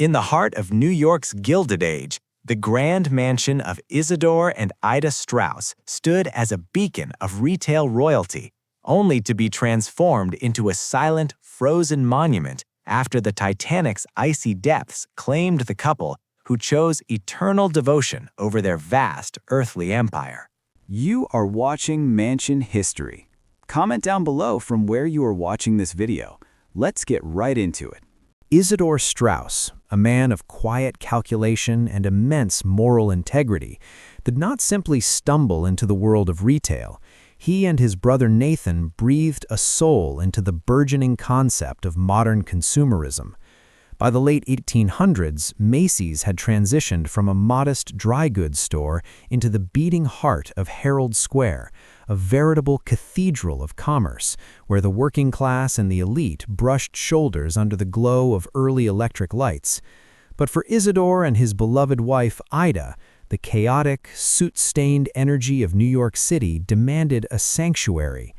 In the heart of New York's Gilded Age, the grand mansion of Isidor and Ida Straus stood as a beacon of retail royalty, only to be transformed into a silent, frozen monument after the Titanic's icy depths claimed the couple who chose eternal devotion over their vast earthly empire. You are watching Mansion History. Comment down below from where you are watching this video. Let's get right into it. Isidor Straus, a man of quiet calculation and immense moral integrity, did not simply stumble into the world of retail. He and his brother Nathan breathed a soul into the burgeoning concept of modern consumerism. By the late 1800s, Macy's had transitioned from a modest dry goods store into the beating heart of Herald Square, a veritable cathedral of commerce, where the working class and the elite brushed shoulders under the glow of early electric lights. But for Isidor and his beloved wife, Ida, the chaotic, soot-stained energy of New York City demanded a sanctuary.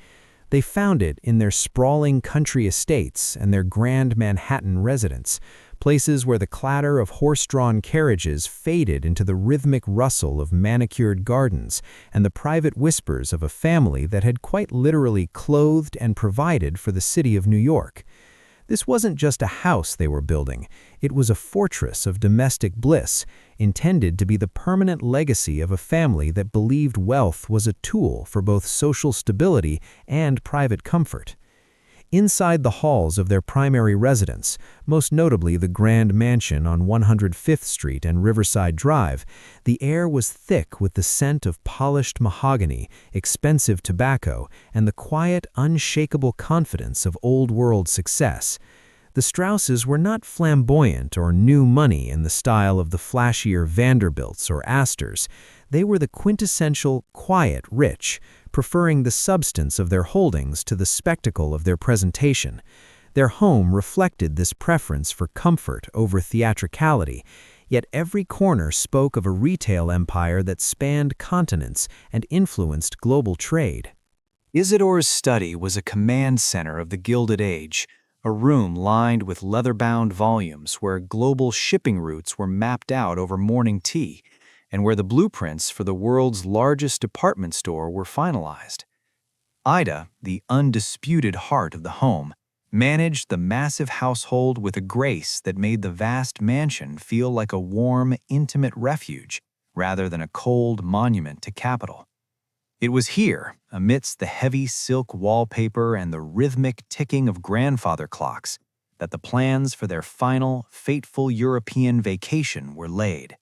They found it in their sprawling country estates and their grand Manhattan residence, places where the clatter of horse-drawn carriages faded into the rhythmic rustle of manicured gardens and the private whispers of a family that had quite literally clothed and provided for the city of New York. This wasn't just a house they were building, it was a fortress of domestic bliss, intended to be the permanent legacy of a family that believed wealth was a tool for both social stability and private comfort. Inside the halls of their primary residence, most notably the grand mansion on 105th Street and Riverside Drive, the air was thick with the scent of polished mahogany, expensive tobacco, and the quiet, unshakable confidence of old-world success. The Strauses were not flamboyant or new money in the style of the flashier Vanderbilts or Astors. They were the quintessential quiet rich, preferring the substance of their holdings to the spectacle of their presentation. Their home reflected this preference for comfort over theatricality, yet every corner spoke of a retail empire that spanned continents and influenced global trade. Isidor's study was a command center of the Gilded Age, a room lined with leather-bound volumes where global shipping routes were mapped out over morning tea, and where the blueprints for the world's largest department store were finalized. Ida, the undisputed heart of the home, managed the massive household with a grace that made the vast mansion feel like a warm, intimate refuge rather than a cold monument to capital. It was here, amidst the heavy silk wallpaper and the rhythmic ticking of grandfather clocks, that the plans for their final, fateful European vacation were laid.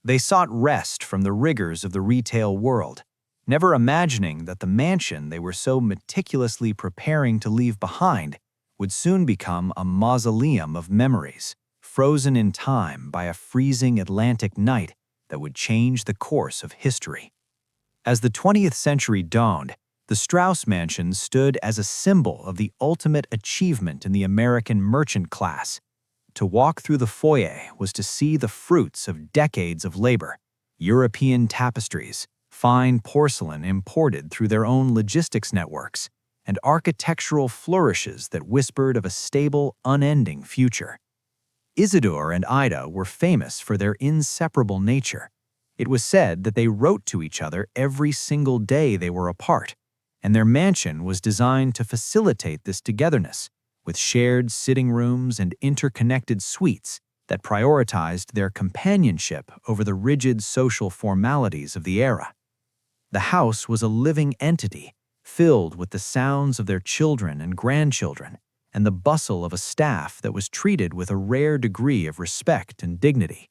They sought rest from the rigors of the retail world, never imagining that the mansion they were so meticulously preparing to leave behind would soon become a mausoleum of memories, frozen in time by a freezing Atlantic night that would change the course of history. As the 20th century dawned, the Straus mansion stood as a symbol of the ultimate achievement in the American merchant class. To walk through the foyer was to see the fruits of decades of labor, European tapestries, fine porcelain imported through their own logistics networks, and architectural flourishes that whispered of a stable, unending future. Isidor and Ida were famous for their inseparable nature. It was said that they wrote to each other every single day they were apart, and their mansion was designed to facilitate this togetherness, with shared sitting rooms and interconnected suites that prioritized their companionship over the rigid social formalities of the era. The house was a living entity, filled with the sounds of their children and grandchildren, and the bustle of a staff that was treated with a rare degree of respect and dignity.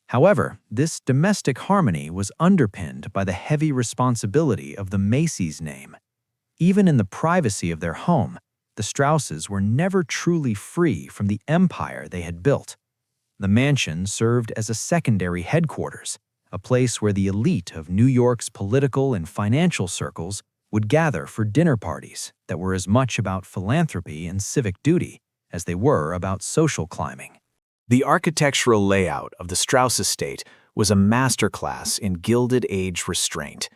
However, this domestic harmony was underpinned by the heavy responsibility of the Macy's name. Even in the privacy of their home, the Strauses were never truly free from the empire they had built. The mansion served as a secondary headquarters, a place where the elite of New York's political and financial circles would gather for dinner parties that were as much about philanthropy and civic duty as they were about social climbing. The architectural layout of the Straus estate was a masterclass in Gilded Age restraint.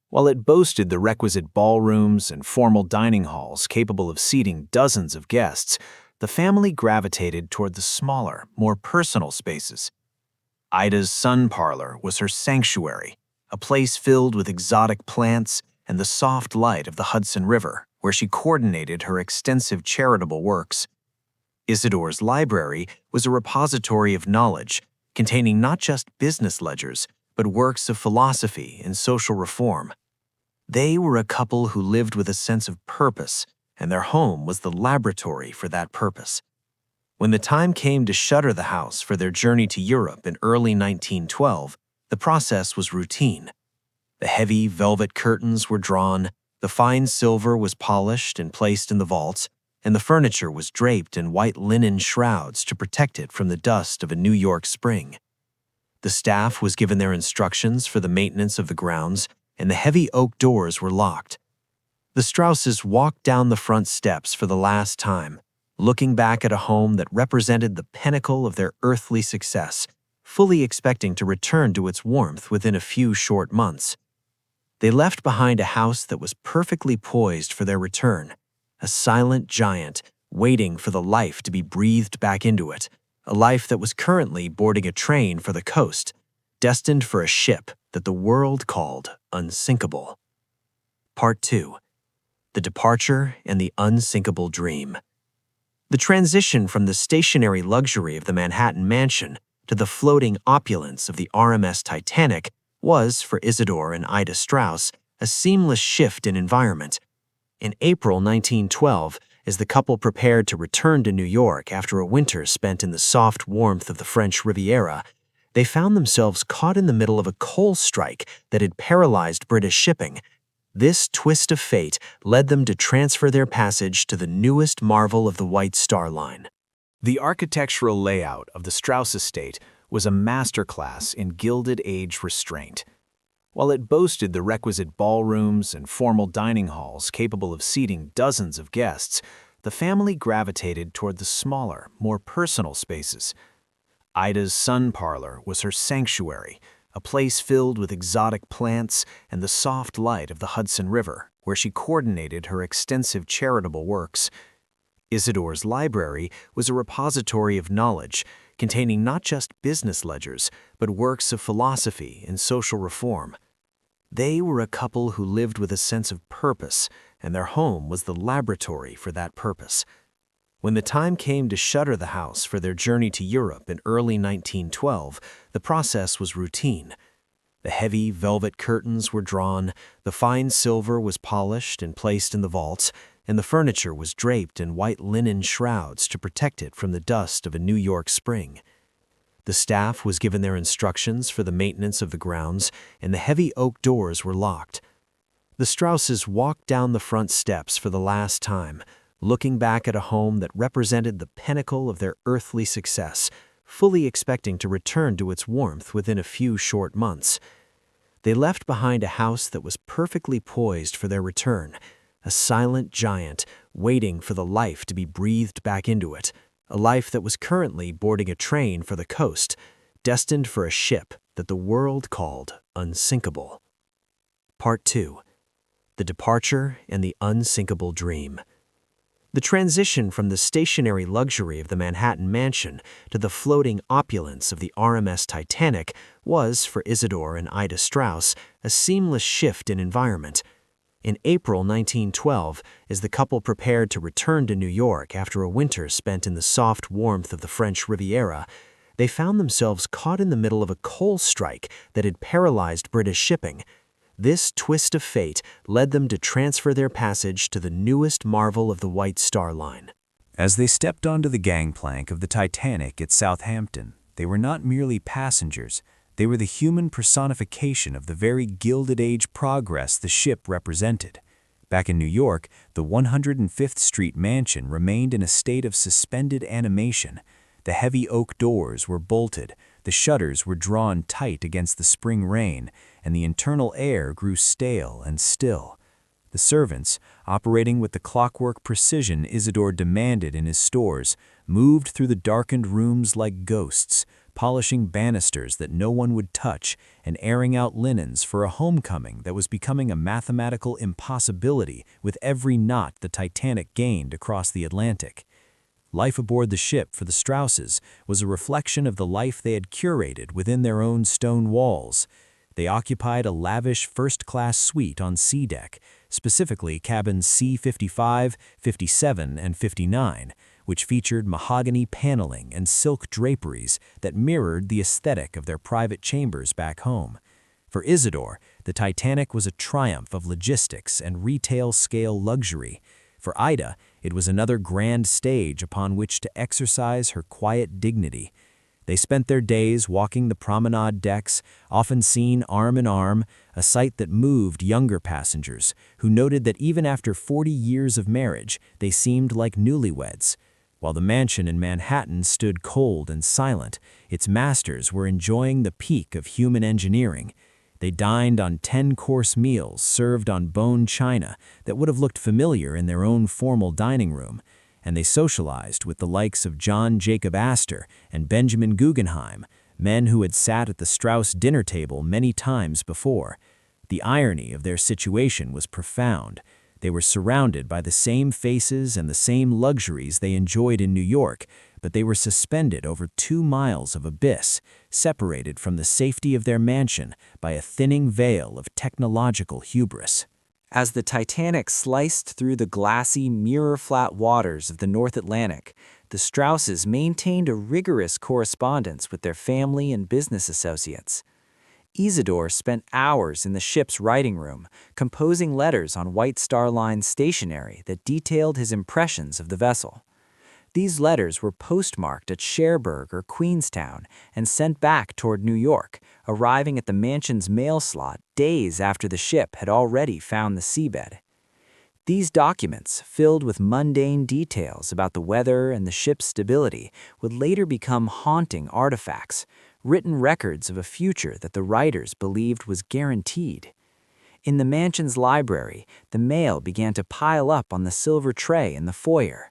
While it boasted the requisite ballrooms and formal dining halls capable of seating dozens of guests, the family gravitated toward the smaller, more personal spaces. Ida's sun parlor was her sanctuary, a place filled with exotic plants and the soft light of the Hudson River, where she coordinated her extensive charitable works. Isidor's library was a repository of knowledge, containing not just business ledgers, but works of philosophy and social reform. They were a couple who lived with a sense of purpose, and their home was the laboratory for that purpose. When the time came to shutter the house for their journey to Europe in early 1912, the process was routine. The heavy velvet curtains were drawn, the fine silver was polished and placed in the vaults, and the furniture was draped in white linen shrouds to protect it from the dust of a New York spring. The staff was given their instructions for the maintenance of the grounds, and the heavy oak doors were locked. The Strauses walked down the front steps for the last time, looking back at a home that represented the pinnacle of their earthly success, fully expecting to return to its warmth within a few short months. They left behind a house that was perfectly poised for their return, a silent giant waiting for the life to be breathed back into it, a life that was currently boarding a train for the coast, destined for a ship that the world called unsinkable. Part 2. The Departure and the Unsinkable Dream. The transition from the stationary luxury of the Manhattan mansion to the floating opulence of the RMS Titanic was, for Isidor and Ida Straus, a seamless shift in environment. In April 1912, as the couple prepared to return to New York after a winter spent in the soft warmth of the French Riviera, they found themselves caught in the middle of a coal strike that had paralyzed British shipping. This twist of fate led them to transfer their passage to the newest marvel of the White Star Line. The architectural layout of the Straus estate was a masterclass in Gilded Age restraint. While it boasted the requisite ballrooms and formal dining halls capable of seating dozens of guests, the family gravitated toward the smaller, more personal spaces. Ida's sun parlor was her sanctuary, a place filled with exotic plants and the soft light of the Hudson River, where she coordinated her extensive charitable works. Isidor's library was a repository of knowledge, containing not just business ledgers, but works of philosophy and social reform. They were a couple who lived with a sense of purpose, and their home was the laboratory for that purpose. When the time came to shutter the house for their journey to Europe in early 1912, the process was routine. The heavy velvet curtains were drawn, the fine silver was polished and placed in the vaults, and the furniture was draped in white linen shrouds to protect it from the dust of a New York spring. The staff was given their instructions for the maintenance of the grounds, and the heavy oak doors were locked. The Strauses walked down the front steps for the last time, looking back at a home that represented the pinnacle of their earthly success, fully expecting to return to its warmth within a few short months. They left behind a house that was perfectly poised for their return, a silent giant waiting for the life to be breathed back into it, a life that was currently boarding a train for the coast, destined for a ship that the world called unsinkable. Part 2. The Departure and the Unsinkable Dream. The transition from the stationary luxury of the Manhattan mansion to the floating opulence of the RMS Titanic was, for Isidor and Ida Straus, a seamless shift in environment. In April 1912, as the couple prepared to return to New York after a winter spent in the soft warmth of the French Riviera, they found themselves caught in the middle of a coal strike that had paralyzed British shipping. This twist of fate led them to transfer their passage to the newest marvel of the White Star Line. As they stepped onto the gangplank of the Titanic at Southampton, they were not merely passengers. They were the human personification of the very Gilded Age progress the ship represented. Back in New York, the 105th Street mansion remained in a state of suspended animation. The heavy oak doors were bolted, the shutters were drawn tight against the spring rain, and the internal air grew stale and still. The servants, operating with the clockwork precision Isidor demanded in his stores, moved through the darkened rooms like ghosts, polishing banisters that no one would touch and airing out linens for a homecoming that was becoming a mathematical impossibility with every knot the Titanic gained across the Atlantic. Life aboard the ship for the Strauses was a reflection of the life they had curated within their own stone walls. They occupied a lavish first-class suite on sea deck, specifically cabins C-55, 57, and 59, which featured mahogany paneling and silk draperies that mirrored the aesthetic of their private chambers back home. For Isidor, the Titanic was a triumph of logistics and retail-scale luxury. For Ida, it was another grand stage upon which to exercise her quiet dignity. They spent their days walking the promenade decks, often seen arm in arm, a sight that moved younger passengers, who noted that even after 40 years of marriage, they seemed like newlyweds. While the mansion in Manhattan stood cold and silent, its masters were enjoying the peak of human engineering. They dined on 10-course meals served on bone china that would have looked familiar in their own formal dining room, and they socialized with the likes of John Jacob Astor and Benjamin Guggenheim, men who had sat at the Straus dinner table many times before. The irony of their situation was profound. They were surrounded by the same faces and the same luxuries they enjoyed in New York, but they were suspended over 2 miles of abyss, separated from the safety of their mansion by a thinning veil of technological hubris. As the Titanic sliced through the glassy, mirror-flat waters of the North Atlantic, the Strauses maintained a rigorous correspondence with their family and business associates. Isidor spent hours in the ship's writing room, composing letters on White Star Line stationery that detailed his impressions of the vessel. These letters were postmarked at Cherbourg or Queenstown and sent back toward New York, arriving at the mansion's mail slot days after the ship had already found the seabed. These documents, filled with mundane details about the weather and the ship's stability, would later become haunting artifacts, written records of a future that the writers believed was guaranteed. In the mansion's library, the mail began to pile up on the silver tray in the foyer.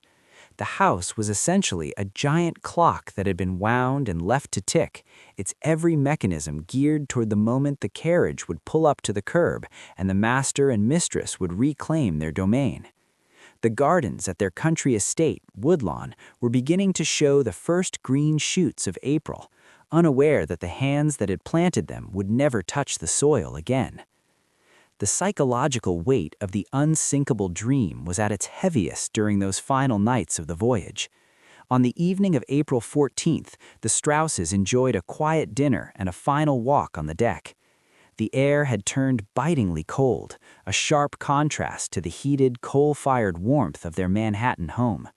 The house was essentially a giant clock that had been wound and left to tick, its every mechanism geared toward the moment the carriage would pull up to the curb and the master and mistress would reclaim their domain. The gardens at their country estate, Woodlawn, were beginning to show the first green shoots of April, unaware that the hands that had planted them would never touch the soil again. The psychological weight of the unsinkable dream was at its heaviest during those final nights of the voyage. On the evening of April 14th, the Strauses enjoyed a quiet dinner and a final walk on the deck. The air had turned bitingly cold, a sharp contrast to the heated, coal-fired warmth of their Manhattan home.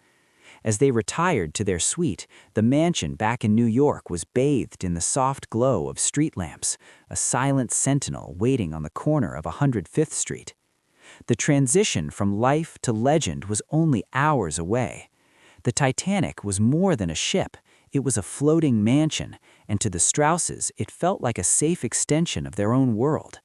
As they retired to their suite, the mansion back in New York was bathed in the soft glow of street lamps, a silent sentinel waiting on the corner of 105th Street. The transition from life to legend was only hours away. The Titanic was more than a ship, it was a floating mansion, and to the Strauses it felt like a safe extension of their own world.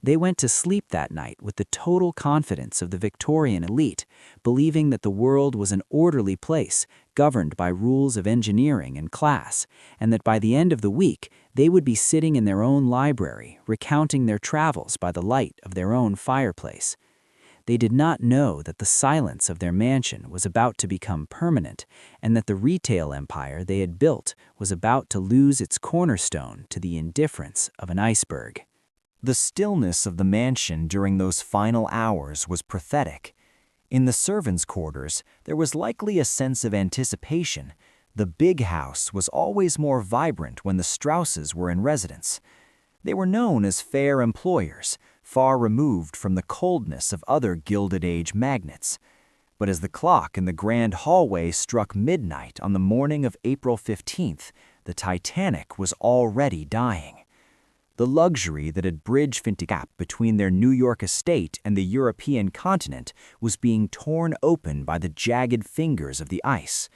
They went to sleep that night with the total confidence of the Victorian elite, believing that the world was an orderly place, governed by rules of engineering and class, and that by the end of the week, they would be sitting in their own library, recounting their travels by the light of their own fireplace. They did not know that the silence of their mansion was about to become permanent, and that the retail empire they had built was about to lose its cornerstone to the indifference of an iceberg. The stillness of the mansion during those final hours was prophetic. In the servants' quarters, there was likely a sense of anticipation. The big house was always more vibrant when the Strauses were in residence. They were known as fair employers, far removed from the coldness of other Gilded Age magnates. But as the clock in the grand hallway struck midnight on the morning of April 15th, the Titanic was already dying. The luxury that had bridged the gap between their New York estate and the European continent was being torn open by the jagged fingers of the ice.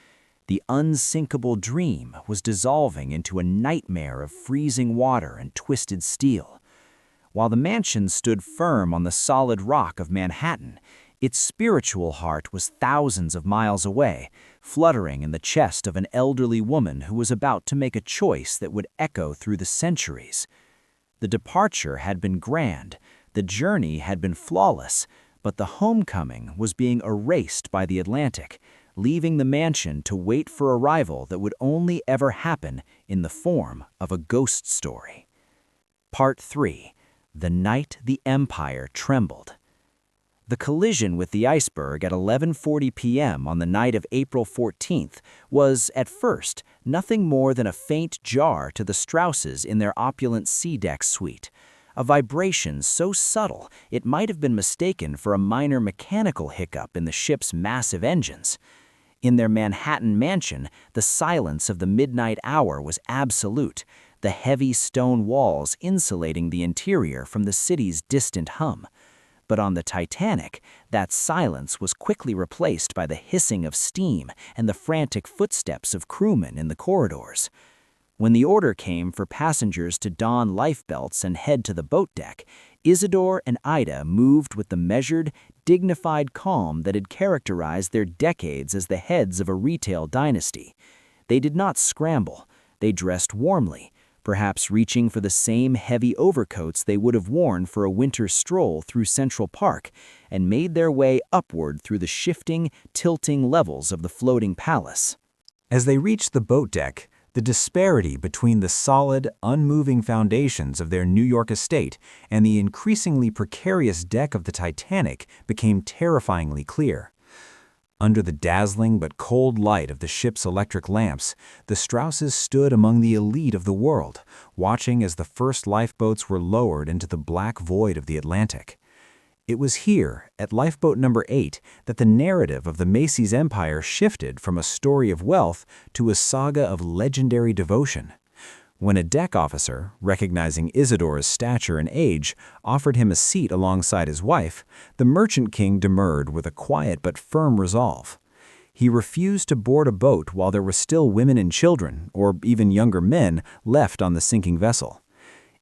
The unsinkable dream was dissolving into a nightmare of freezing water and twisted steel. While the mansion stood firm on the solid rock of Manhattan, its spiritual heart was thousands of miles away, fluttering in the chest of an elderly woman who was about to make a choice that would echo through the centuries. The departure had been grand, the journey had been flawless, but the homecoming was being erased by the Atlantic, leaving the mansion to wait for arrival that would only ever happen in the form of a ghost story. Part 3. The Night the Empire Trembled. The collision with the iceberg at 11:40 p.m. on the night of April 14th was, at first, nothing more than a faint jar to the Strauses in their opulent sea-deck suite, a vibration so subtle it might have been mistaken for a minor mechanical hiccup in the ship's massive engines. In their Manhattan mansion, the silence of the midnight hour was absolute, the heavy stone walls insulating the interior from the city's distant hum. But on the Titanic, that silence was quickly replaced by the hissing of steam and the frantic footsteps of crewmen in the corridors. When the order came for passengers to don lifebelts and head to the boat deck, Isidor and Ida moved with the measured, dignified calm that had characterized their decades as the heads of a retail dynasty. They did not scramble. They dressed warmly, perhaps reaching for the same heavy overcoats they would have worn for a winter stroll through Central Park, and made their way upward through the shifting, tilting levels of the floating palace. As they reached the boat deck, the disparity between the solid, unmoving foundations of their New York estate and the increasingly precarious deck of the Titanic became terrifyingly clear. Under the dazzling but cold light of the ship's electric lamps, the Strauses stood among the elite of the world, watching as the first lifeboats were lowered into the black void of the Atlantic. It was here, at lifeboat number 8, that the narrative of the Macy's empire shifted from a story of wealth to a saga of legendary devotion. When a deck officer, recognizing Isidor's stature and age, offered him a seat alongside his wife, the merchant king demurred with a quiet but firm resolve. He refused to board a boat while there were still women and children, or even younger men, left on the sinking vessel.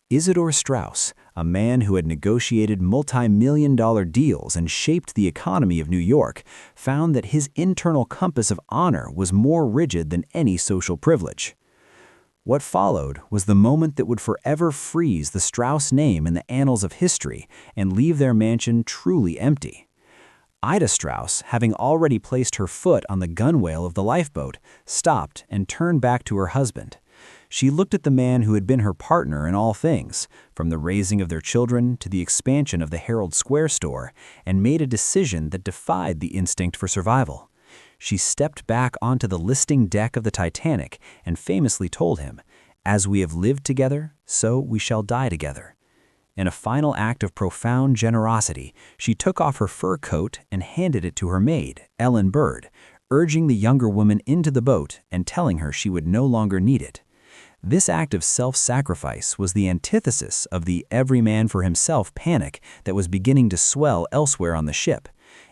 Isidor Straus, a man who had negotiated multi-million-dollar deals and shaped the economy of New York, found that his internal compass of honor was more rigid than any social privilege. What followed was the moment that would forever freeze the Straus name in the annals of history and leave their mansion truly empty. Ida Straus, having already placed her foot on the gunwale of the lifeboat, stopped and turned back to her husband. She looked at the man who had been her partner in all things, from the raising of their children to the expansion of the Herald Square store, and made a decision that defied the instinct for survival. She stepped back onto the listing deck of the Titanic and famously told him, "As we have lived together, so we shall die together." In a final act of profound generosity, she took off her fur coat and handed it to her maid, Ellen Bird, urging the younger woman into the boat and telling her she would no longer need it. This act of self-sacrifice was the antithesis of the every man for himself panic that was beginning to swell elsewhere on the ship.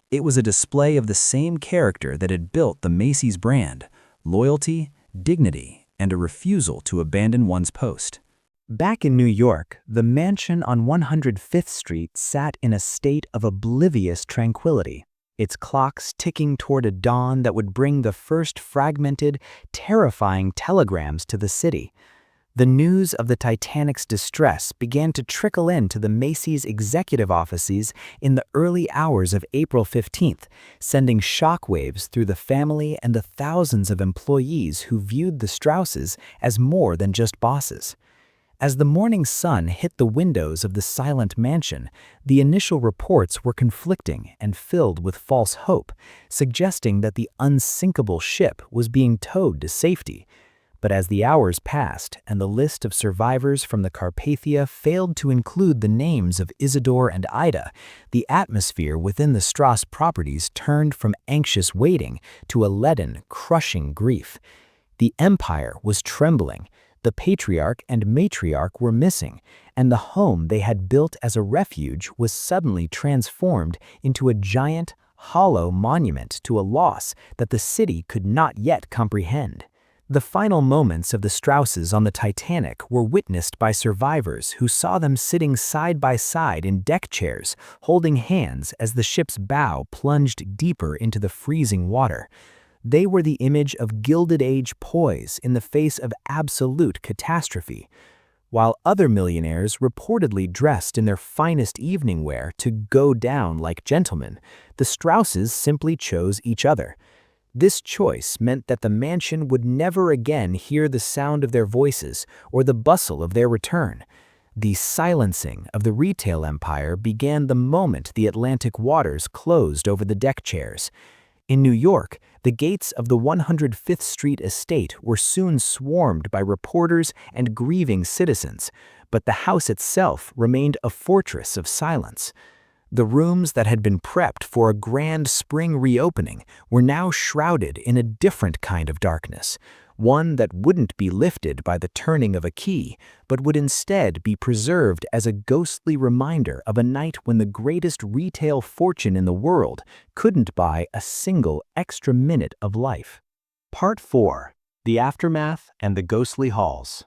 It was a display of the same character that had built the Macy's brand: loyalty, dignity, and a refusal to abandon one's post. Back in New York, the mansion on 105th Street sat in a state of oblivious tranquility, its clocks ticking toward a dawn that would bring the first fragmented, terrifying telegrams to the city. The news of the Titanic's distress began to trickle into the Macy's executive offices in the early hours of April 15th, sending shockwaves through the family and the thousands of employees who viewed the Strauses as more than just bosses. As the morning sun hit the windows of the silent mansion, the initial reports were conflicting and filled with false hope, suggesting that the unsinkable ship was being towed to safety. But as the hours passed and the list of survivors from the Carpathia failed to include the names of Isidor and Ida, the atmosphere within the Straus properties turned from anxious waiting to a leaden, crushing grief. The empire was trembling, the patriarch and matriarch were missing, and the home they had built as a refuge was suddenly transformed into a giant, hollow monument to a loss that the city could not yet comprehend. The final moments of the Strauses on the Titanic were witnessed by survivors who saw them sitting side by side in deck chairs, holding hands as the ship's bow plunged deeper into the freezing water. They were the image of Gilded Age poise in the face of absolute catastrophe. While other millionaires reportedly dressed in their finest evening wear to go down like gentlemen, the Strauses simply chose each other. This choice meant that the mansion would never again hear the sound of their voices or the bustle of their return. The silencing of the retail empire began the moment the Atlantic waters closed over the deck chairs. In New York, the gates of the 105th Street estate were soon swarmed by reporters and grieving citizens, but the house itself remained a fortress of silence. The rooms that had been prepped for a grand spring reopening were now shrouded in a different kind of darkness, one that wouldn't be lifted by the turning of a key, but would instead be preserved as a ghostly reminder of a night when the greatest retail fortune in the world couldn't buy a single extra minute of life. Part 4. The Aftermath and the Ghostly Halls.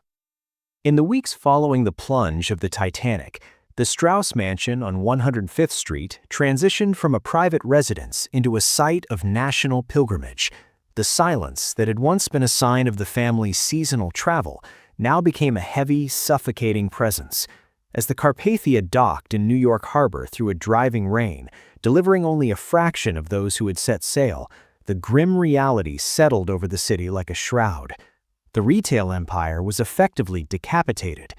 In the weeks following the plunge of the Titanic, the Straus mansion on 105th Street transitioned from a private residence into a site of national pilgrimage. The silence that had once been a sign of the family's seasonal travel now became a heavy, suffocating presence. As the Carpathia docked in New York Harbor through a driving rain, delivering only a fraction of those who had set sail, the grim reality settled over the city like a shroud. The retail empire was effectively decapitated.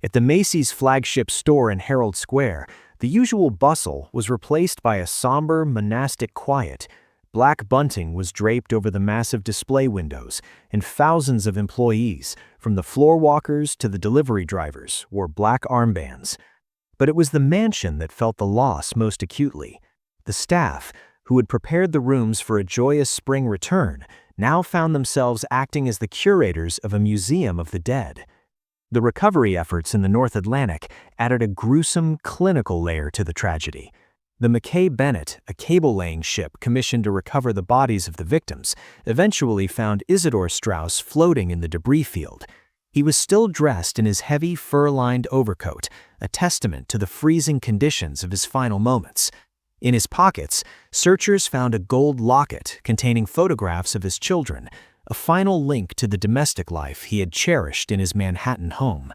At the Macy's flagship store in Herald Square, the usual bustle was replaced by a somber, monastic quiet. Black bunting was draped over the massive display windows, and thousands of employees, from the floor walkers to the delivery drivers, wore black armbands. But it was the mansion that felt the loss most acutely. The staff, who had prepared the rooms for a joyous spring return, now found themselves acting as the curators of a museum of the dead. The recovery efforts in the North Atlantic added a gruesome, clinical layer to the tragedy. The McKay Bennett, a cable-laying ship commissioned to recover the bodies of the victims, eventually found Isidor Straus floating in the debris field. He was still dressed in his heavy fur-lined overcoat, a testament to the freezing conditions of his final moments. In his pockets, searchers found a gold locket containing photographs of his children, a final link to the domestic life he had cherished in his Manhattan home.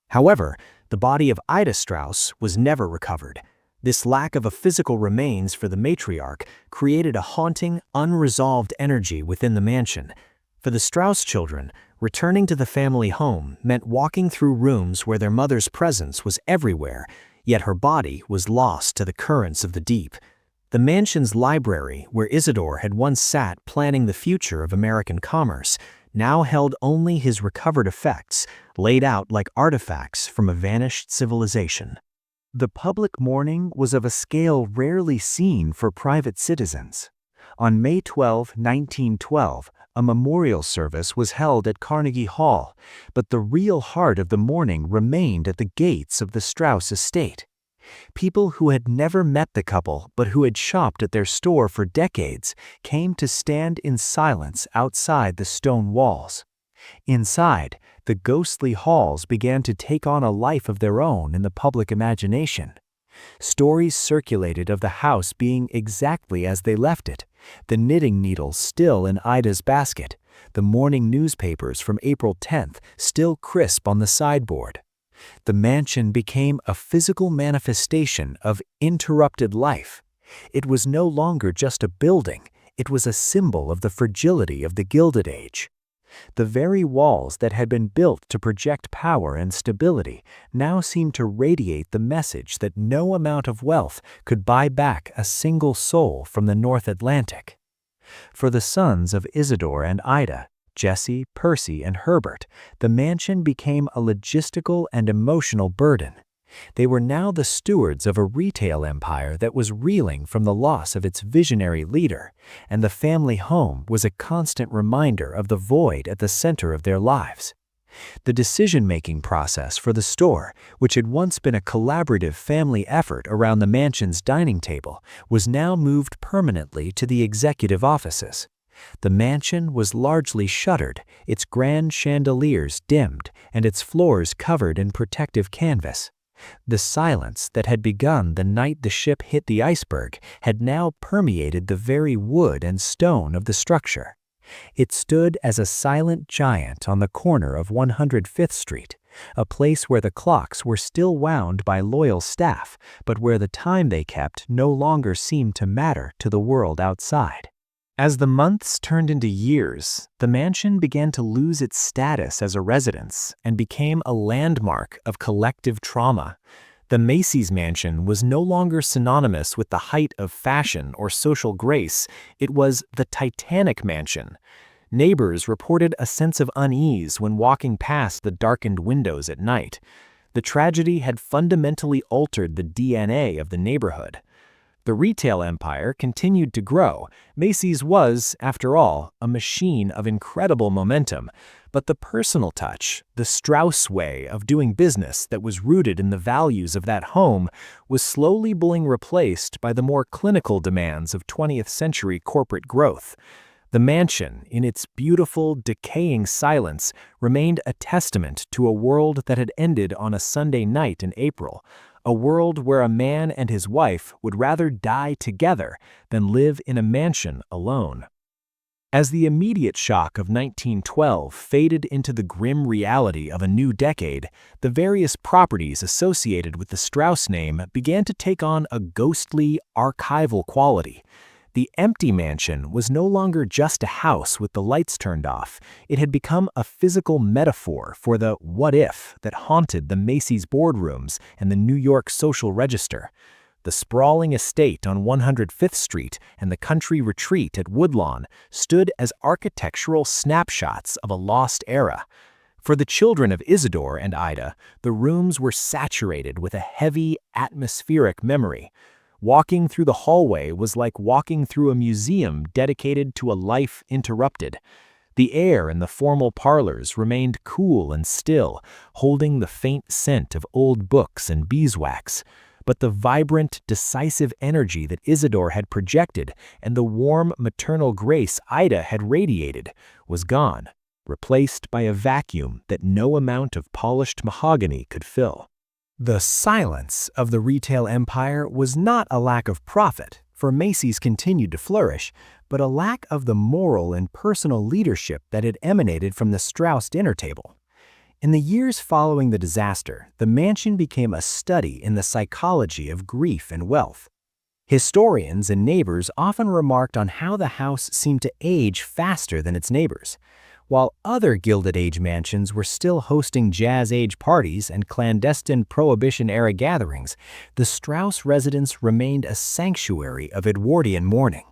However, the body of Ida Straus was never recovered. This lack of a physical remains for the matriarch created a haunting, unresolved energy within the mansion. For the Straus children, returning to the family home meant walking through rooms where their mother's presence was everywhere, yet her body was lost to the currents of the deep. The mansion's library, where Isidor had once sat planning the future of American commerce, now held only his recovered effects, laid out like artifacts from a vanished civilization. The public mourning was of a scale rarely seen for private citizens. On May 12, 1912, a memorial service was held at Carnegie Hall, but the real heart of the mourning remained at the gates of the Straus estate. People who had never met the couple but who had shopped at their store for decades came to stand in silence outside the stone walls. Inside, the ghostly halls began to take on a life of their own in the public imagination. Stories circulated of the house being exactly as they left it, the knitting needle still in Ida's basket, the morning newspapers from April 10th still crisp on the sideboard. The mansion became a physical manifestation of interrupted life. It was no longer just a building, it was a symbol of the fragility of the Gilded Age. The very walls that had been built to project power and stability now seemed to radiate the message that no amount of wealth could buy back a single soul from the North Atlantic. For the sons of Isidor and Ida, Jesse, Percy, and Herbert, the mansion became a logistical and emotional burden. They were now the stewards of a retail empire that was reeling from the loss of its visionary leader, and the family home was a constant reminder of the void at the center of their lives. The decision-making process for the store, which had once been a collaborative family effort around the mansion's dining table, was now moved permanently to the executive offices. The mansion was largely shuttered, its grand chandeliers dimmed, and its floors covered in protective canvas. The silence that had begun the night the ship hit the iceberg had now permeated the very wood and stone of the structure. It stood as a silent giant on the corner of 105th Street, a place where the clocks were still wound by loyal staff, but where the time they kept no longer seemed to matter to the world outside. As the months turned into years, the mansion began to lose its status as a residence and became a landmark of collective trauma. The Macy's mansion was no longer synonymous with the height of fashion or social grace. It was the Titanic mansion. Neighbors reported a sense of unease when walking past the darkened windows at night. The tragedy had fundamentally altered the DNA of the neighborhood. The retail empire continued to grow. Macy's was, after all, a machine of incredible momentum. But the personal touch, the Straus way of doing business that was rooted in the values of that home, was slowly being replaced by the more clinical demands of 20th century corporate growth. The mansion, in its beautiful, decaying silence, remained a testament to a world that had ended on a Sunday night in April. A world where a man and his wife would rather die together than live in a mansion alone. As the immediate shock of 1912 faded into the grim reality of a new decade, the various properties associated with the Straus name began to take on a ghostly, archival quality. The empty mansion was no longer just a house with the lights turned off. It had become a physical metaphor for the what if that haunted the Macy's boardrooms and the New York Social Register. The sprawling estate on 105th Street and the country retreat at Woodlawn stood as architectural snapshots of a lost era. For the children of Isidor and Ida, the rooms were saturated with a heavy, atmospheric memory. Walking through the hallway was like walking through a museum dedicated to a life interrupted. The air in the formal parlors remained cool and still, holding the faint scent of old books and beeswax. But the vibrant, decisive energy that Isidor had projected and the warm maternal grace Ida had radiated was gone, replaced by a vacuum that no amount of polished mahogany could fill. The silence of the retail empire was not a lack of profit, for Macy's continued to flourish, but a lack of the moral and personal leadership that had emanated from the Straus dinner table. In the years following the disaster, the mansion became a study in the psychology of grief and wealth. Historians and neighbors often remarked on how the house seemed to age faster than its neighbors. While other Gilded Age mansions were still hosting Jazz Age parties and clandestine Prohibition-era gatherings, the Straus residence remained a sanctuary of Edwardian mourning.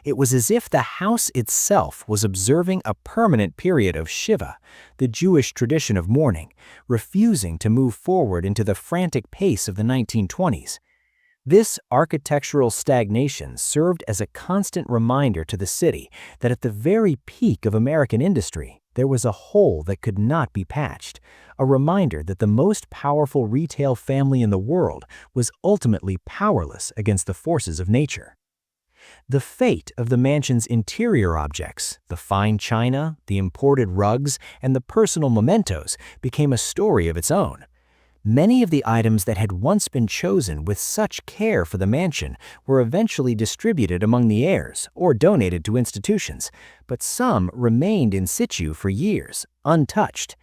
It was as if the house itself was observing a permanent period of Shiva, the Jewish tradition of mourning, refusing to move forward into the frantic pace of the 1920s. This architectural stagnation served as a constant reminder to the city that at the very peak of American industry, there was a hole that could not be patched, a reminder that the most powerful retail family in the world was ultimately powerless against the forces of nature. The fate of the mansion's interior objects, the fine china, the imported rugs, and the personal mementos, became a story of its own. Many of the items that had once been chosen with such care for the mansion were eventually distributed among the heirs or donated to institutions, but some remained in situ for years, untouched.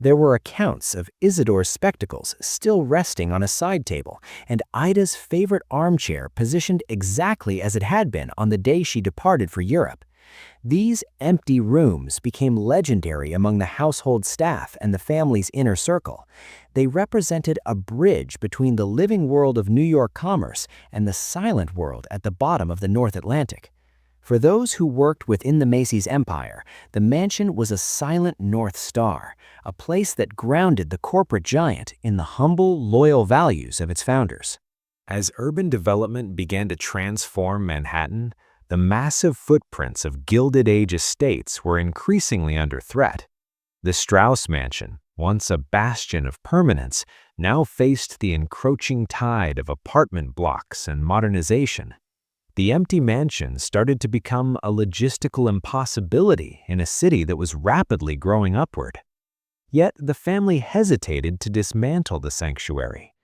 There were accounts of Isidor's spectacles still resting on a side table, and Ida's favorite armchair positioned exactly as it had been on the day she departed for Europe. These empty rooms became legendary among the household staff and the family's inner circle. They represented a bridge between the living world of New York commerce and the silent world at the bottom of the North Atlantic. For those who worked within the Macy's empire, the mansion was a silent North Star, a place that grounded the corporate giant in the humble, loyal values of its founders. As urban development began to transform Manhattan, the massive footprints of Gilded Age estates were increasingly under threat. The Straus mansion, once a bastion of permanence, now faced the encroaching tide of apartment blocks and modernization. The empty mansion started to become a logistical impossibility in a city that was rapidly growing upward. Yet the family hesitated to dismantle the sanctuary.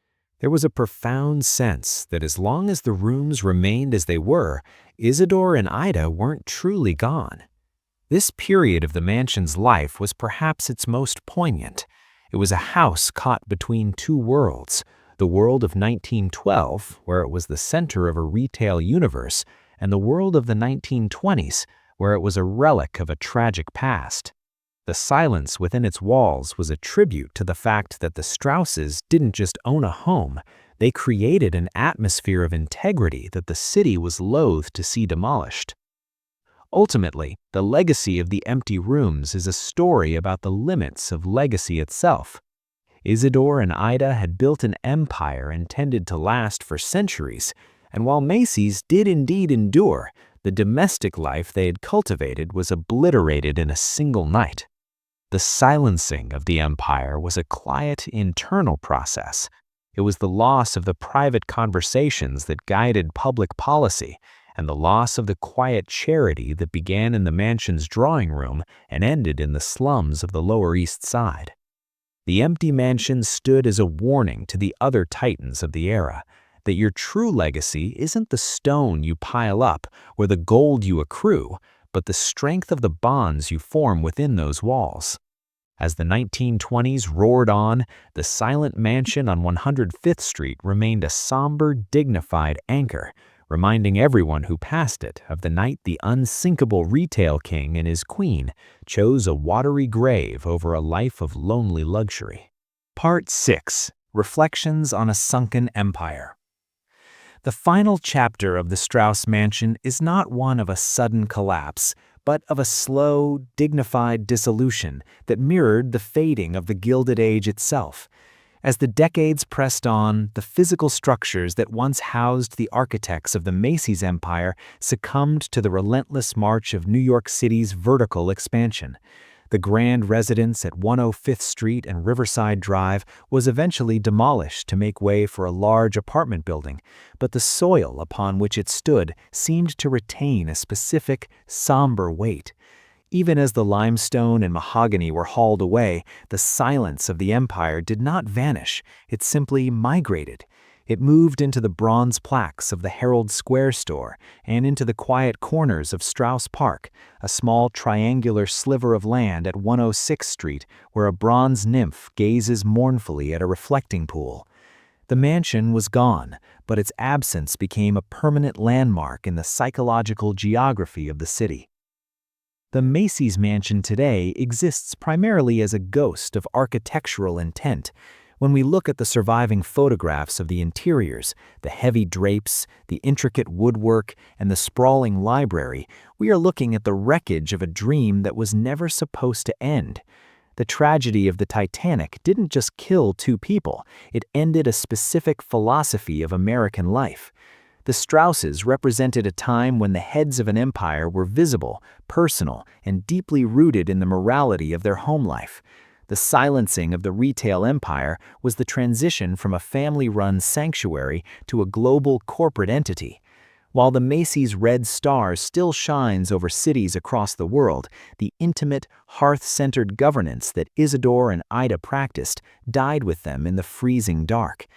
There was a profound sense that as long as the rooms remained as they were, Isidor and Ida weren't truly gone. This period of the mansion's life was perhaps its most poignant. It was a house caught between two worlds, the world of 1912, where it was the center of a retail universe, and the world of the 1920s, where it was a relic of a tragic past. The silence within its walls was a tribute to the fact that the Strauses didn't just own a home, they created an atmosphere of integrity that the city was loath to see demolished. Ultimately, the legacy of the empty rooms is a story about the limits of legacy itself. Isidor and Ida had built an empire intended to last for centuries, and while Macy's did indeed endure, the domestic life they had cultivated was obliterated in a single night. The silencing of the empire was a quiet internal process. It was the loss of the private conversations that guided public policy, and the loss of the quiet charity that began in the mansion's drawing room and ended in the slums of the Lower East Side. The empty mansion stood as a warning to the other titans of the era, that your true legacy isn't the stone you pile up or the gold you accrue, but the strength of the bonds you form within those walls. As the 1920s roared on, the silent mansion on 105th Street remained a somber, dignified anchor, reminding everyone who passed it of the night the unsinkable retail king and his queen chose a watery grave over a life of lonely luxury. Part 6. Reflections on a Sunken Empire. The final chapter of the Straus mansion is not one of a sudden collapse, but of a slow, dignified dissolution that mirrored the fading of the Gilded Age itself. As the decades pressed on, the physical structures that once housed the architects of the Macy's empire succumbed to the relentless march of New York City's vertical expansion. The grand residence at 105th Street and Riverside Drive was eventually demolished to make way for a large apartment building, but the soil upon which it stood seemed to retain a specific, somber weight. Even as the limestone and mahogany were hauled away, the silence of the empire did not vanish, it simply migrated. It moved into the bronze plaques of the Herald Square store and into the quiet corners of Straus Park, a small triangular sliver of land at 106th Street where a bronze nymph gazes mournfully at a reflecting pool. The mansion was gone, but its absence became a permanent landmark in the psychological geography of the city. The Macy's mansion today exists primarily as a ghost of architectural intent. When we look at the surviving photographs of the interiors, the heavy drapes, the intricate woodwork, and the sprawling library, we are looking at the wreckage of a dream that was never supposed to end. The tragedy of the Titanic didn't just kill two people, it ended a specific philosophy of American life. The Strauses represented a time when the heads of an empire were visible, personal, and deeply rooted in the morality of their home life. The silencing of the retail empire was the transition from a family-run sanctuary to a global corporate entity. While the Macy's red star still shines over cities across the world, the intimate, hearth-centered governance that Isidor and Ida practiced died with them in the freezing dark.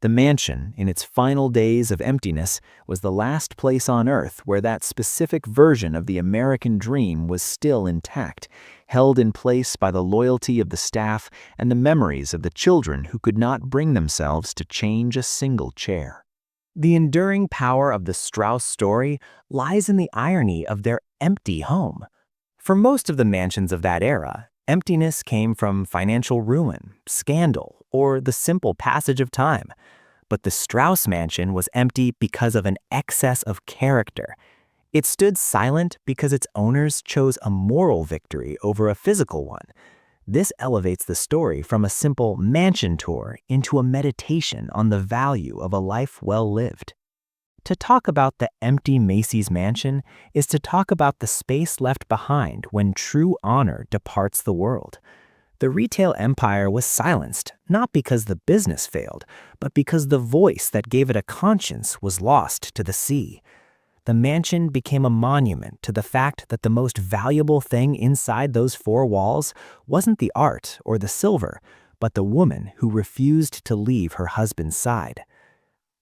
The mansion, in its final days of emptiness, was the last place on Earth where that specific version of the American dream was still intact, held in place by the loyalty of the staff and the memories of the children who could not bring themselves to change a single chair. The enduring power of the Straus story lies in the irony of their empty home. For most of the mansions of that era, emptiness came from financial ruin, scandal, or the simple passage of time. But the Straus mansion was empty because of an excess of character. It stood silent because its owners chose a moral victory over a physical one. This elevates the story from a simple mansion tour into a meditation on the value of a life well lived. To talk about the empty Macy's mansion is to talk about the space left behind when true honor departs the world. The retail empire was silenced, not because the business failed, but because the voice that gave it a conscience was lost to the sea. The mansion became a monument to the fact that the most valuable thing inside those four walls wasn't the art or the silver, but the woman who refused to leave her husband's side.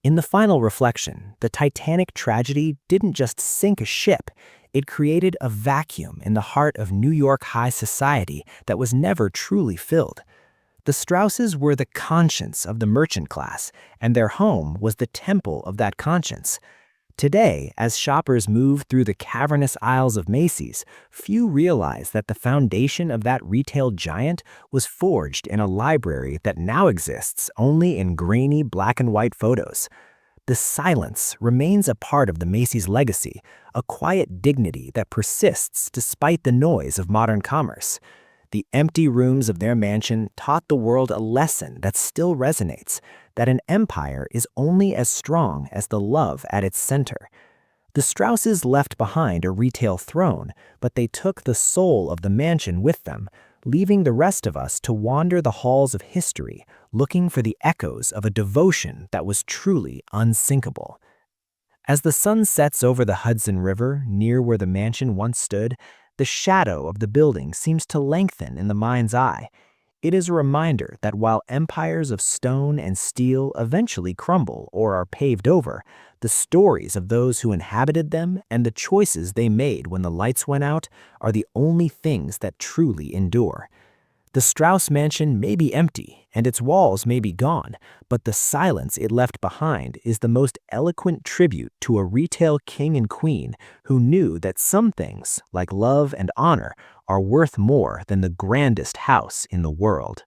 In the final reflection, the Titanic tragedy didn't just sink a ship, it created a vacuum in the heart of New York high society that was never truly filled. The Strauses were the conscience of the merchant class, and their home was the temple of that conscience. Today, as shoppers move through the cavernous aisles of Macy's, few realize that the foundation of that retail giant was forged in a library that now exists only in grainy black and white photos. The silence remains a part of the Macy's legacy, a quiet dignity that persists despite the noise of modern commerce. The empty rooms of their mansion taught the world a lesson that still resonates, that an empire is only as strong as the love at its center. The Strauses left behind a retail throne, but they took the soul of the mansion with them, leaving the rest of us to wander the halls of history, looking for the echoes of a devotion that was truly unsinkable. As the sun sets over the Hudson River, near where the mansion once stood, the shadow of the building seems to lengthen in the mind's eye. It is a reminder that while empires of stone and steel eventually crumble or are paved over, the stories of those who inhabited them and the choices they made when the lights went out are the only things that truly endure. The Straus mansion may be empty and its walls may be gone, but the silence it left behind is the most eloquent tribute to a retail king and queen who knew that some things, like love and honor, are worth more than the grandest house in the world.